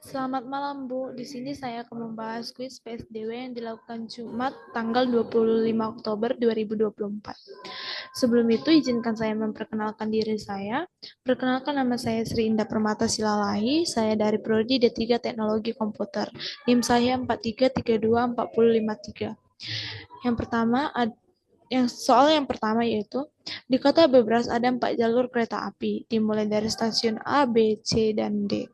Selamat malam, Bu. Di sini saya akan membahas kuis PSDW yang dilakukan Jumat tanggal 25 Oktober 2024. Sebelum itu, izinkan saya memperkenalkan diri saya. Perkenalkan, nama saya Sri Indah Permata Silalahi. Saya dari Prodi D3 Teknologi Komputer. NIM saya 43324053. Yang pertama, soal yang pertama yaitu di Kota Bebras ada 4 jalur kereta api, dimulai dari stasiun A, B, C, dan D.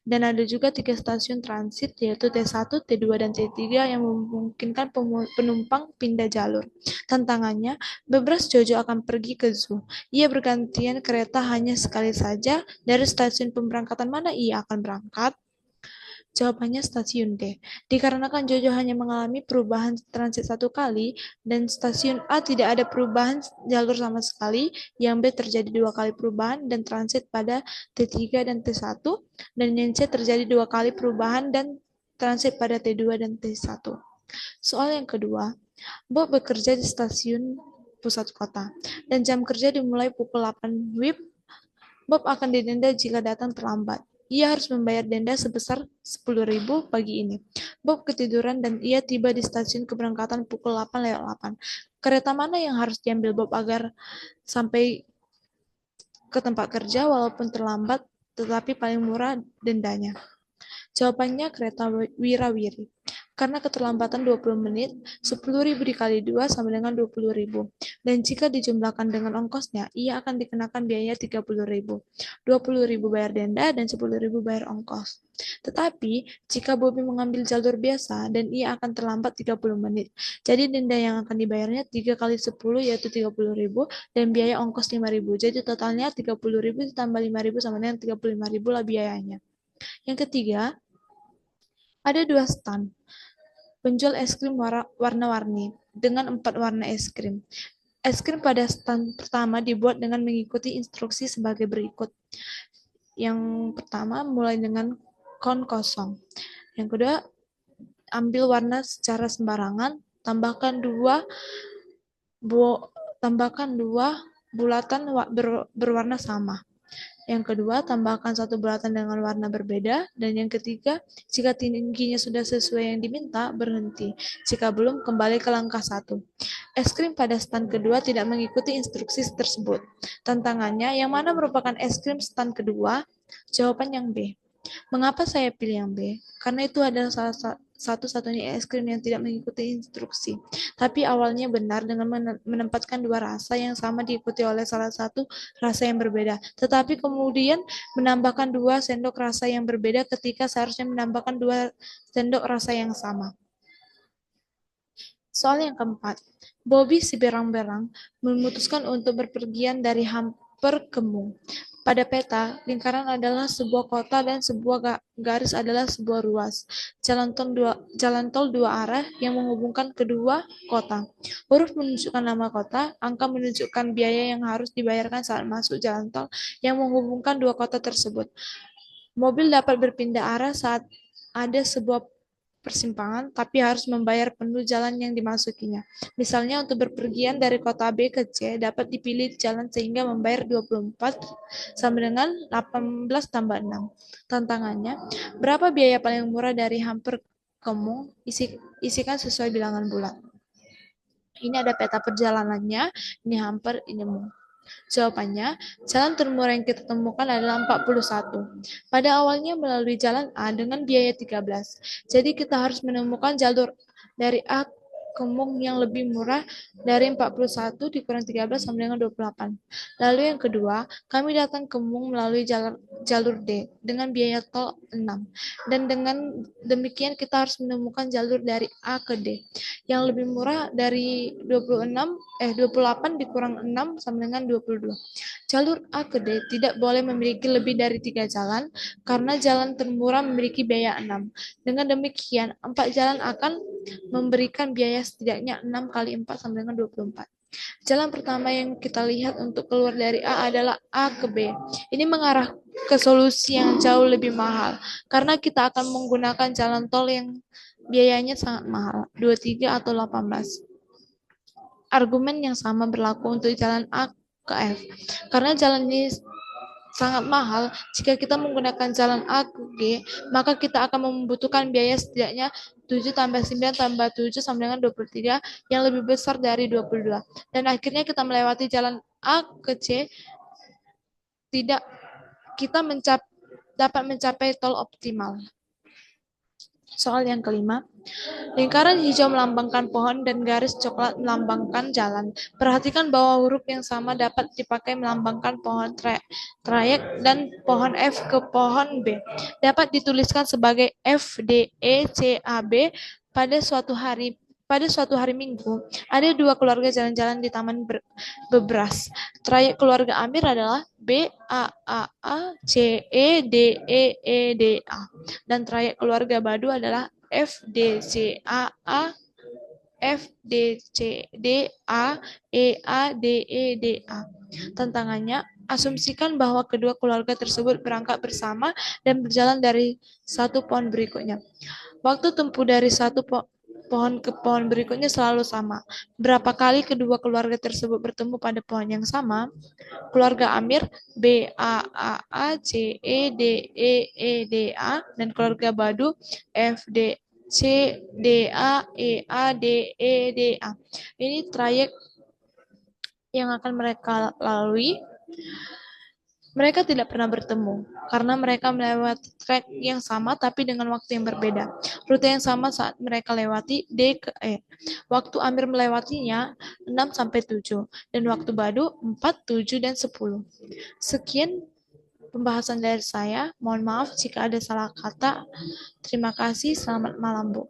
Dan ada juga 3 stasiun transit yaitu T1, T2, dan T3 yang memungkinkan penumpang pindah jalur. Tantangannya, Bebras Jojo akan pergi ke zoo. Ia bergantian kereta hanya sekali saja. Dari stasiun pemberangkatan mana ia akan berangkat? Jawabannya stasiun D. Dikarenakan Jojo hanya mengalami perubahan transit satu kali, dan stasiun A tidak ada perubahan jalur sama sekali, yang B terjadi 2 kali perubahan dan transit pada T3 dan T1, dan yang C terjadi 2 kali perubahan dan transit pada T2 dan T1. Soal yang kedua, Bob bekerja di stasiun pusat kota, dan jam kerja dimulai pukul 8 WIB. Bob akan didenda jika datang terlambat. Ia harus membayar denda sebesar 10.000 pagi ini. Bob ketiduran dan ia tiba di stasiun keberangkatan pukul 8:08. Kereta mana yang harus diambil Bob agar sampai ke tempat kerja walaupun terlambat, tetapi paling murah dendanya? Jawabannya kereta Wirawiri. Karena keterlambatan 20 menit, 10.000 dikali 2 sama dengan 20.000. Dan jika dijumlahkan dengan ongkosnya, ia akan dikenakan biaya 30.000. 20.000 bayar denda dan 10.000 bayar ongkos. Tetapi, jika Bobby mengambil jalur biasa dan ia akan terlambat 30 menit, jadi denda yang akan dibayarnya 3 kali 10 yaitu 30.000 dan biaya ongkos 5.000. Jadi totalnya 30.000 ditambah 5.000 sama dengan 35.000 lah biayanya. Yang ketiga, ada 2 stand penjual es krim warna-warni dengan 4 warna es krim. Es krim pada stand pertama dibuat dengan mengikuti instruksi sebagai berikut. Yang pertama, mulai dengan kon kosong. Yang kedua, ambil warna secara sembarangan, tambahkan dua bulatan berwarna sama. Yang kedua, tambahkan 1 bulatan dengan warna berbeda. Dan yang ketiga, jika tingginya sudah sesuai yang diminta, berhenti. Jika belum, kembali ke langkah 1. Es krim pada stand kedua tidak mengikuti instruksi tersebut. Tantangannya, yang mana merupakan es krim stand kedua? Jawaban yang B. Mengapa saya pilih yang B? Karena itu adalah salah satu-satunya es krim yang tidak mengikuti instruksi. Tapi awalnya benar dengan menempatkan 2 rasa yang sama diikuti oleh salah satu rasa yang berbeda. Tetapi kemudian menambahkan 2 sendok rasa yang berbeda ketika seharusnya menambahkan 2 sendok rasa yang sama. Soal yang keempat, Bobby si berang-berang memutuskan untuk berpergian dari Hamper ke Mung. Pada peta, lingkaran adalah sebuah kota dan sebuah garis adalah sebuah ruas. Jalan tol dua arah yang menghubungkan kedua kota. Huruf menunjukkan nama kota, angka menunjukkan biaya yang harus dibayarkan saat masuk jalan tol yang menghubungkan dua kota tersebut. Mobil dapat berpindah arah saat ada sebuah persimpangan, tapi harus membayar penuh jalan yang dimasukinya. Misalnya untuk berpergian dari kota B ke C, dapat dipilih jalan sehingga membayar 24 sama dengan 18 tambah 6. Tantangannya, berapa biaya paling murah dari Hamper ke Mung? Isikan sesuai bilangan bulat. Ini ada peta perjalanannya, ini Hamper, ini Mung. Jawabannya, jalan termurah yang kita temukan adalah 41. Pada awalnya melalui jalan A dengan biaya 13. Jadi kita harus menemukan jalur dari A ke Mung yang lebih murah dari 41 dikurang 13 sama dengan 28. Lalu yang kedua, kami datang ke Mung melalui jalur D dengan biaya tol 6. Dan dengan demikian kita harus menemukan jalur dari A ke D yang lebih murah dari 28 dikurang 6 sama dengan 22. Jalur A ke D tidak boleh memiliki lebih dari 3 jalan karena jalan termurah memiliki biaya 6. Dengan demikian, 4 jalan akan memberikan biaya setidaknya 6 kali 4 sama dengan 24. Jalan pertama yang kita lihat untuk keluar dari A adalah A ke B. Ini mengarah ke solusi yang jauh lebih mahal karena kita akan menggunakan jalan tol yang biayanya sangat mahal, 23 atau 18. Argumen yang sama berlaku untuk jalan A ke F. Karena jalan ini sangat mahal. Jika kita menggunakan jalan A ke G, maka kita akan membutuhkan biaya setidaknya 7 tambah 9 tambah 7 sama dengan 23 yang lebih besar dari 22. Dan akhirnya kita melewati jalan A ke C, tidak kita dapat mencapai tol optimal. Soal yang kelima, lingkaran hijau melambangkan pohon dan garis coklat melambangkan jalan. Perhatikan bahwa huruf yang sama dapat dipakai melambangkan pohon trayek dan pohon F ke pohon B. Dapat dituliskan sebagai F, D, E, C, A, B pada suatu hari Minggu, ada 2 keluarga jalan-jalan di Taman Bebras. Trayek keluarga Amir adalah B, A, C, E, D, E, D, A. Dan trayek keluarga Badu adalah F, D, C, A, F, D, C, D, A, E, A, D, E, D, A. Tantangannya, asumsikan bahwa kedua keluarga tersebut berangkat bersama dan berjalan dari satu pohon berikutnya. Waktu tempuh dari satu pohon ke pohon berikutnya selalu sama. Berapa kali kedua keluarga tersebut bertemu pada pohon yang sama? Keluarga Amir B A C E D D A dan keluarga Badu F D C D A D D A. Ini trayek yang akan mereka lalui. Mereka tidak pernah bertemu karena mereka melewati trek yang sama tapi dengan waktu yang berbeda. Rute yang sama saat mereka lewati D ke E. Waktu Amir melewatinya 6 sampai 7 dan waktu Badu 4, 7 dan 10. Sekian pembahasan dari saya. Mohon maaf jika ada salah kata. Terima kasih. Selamat malam, Bu.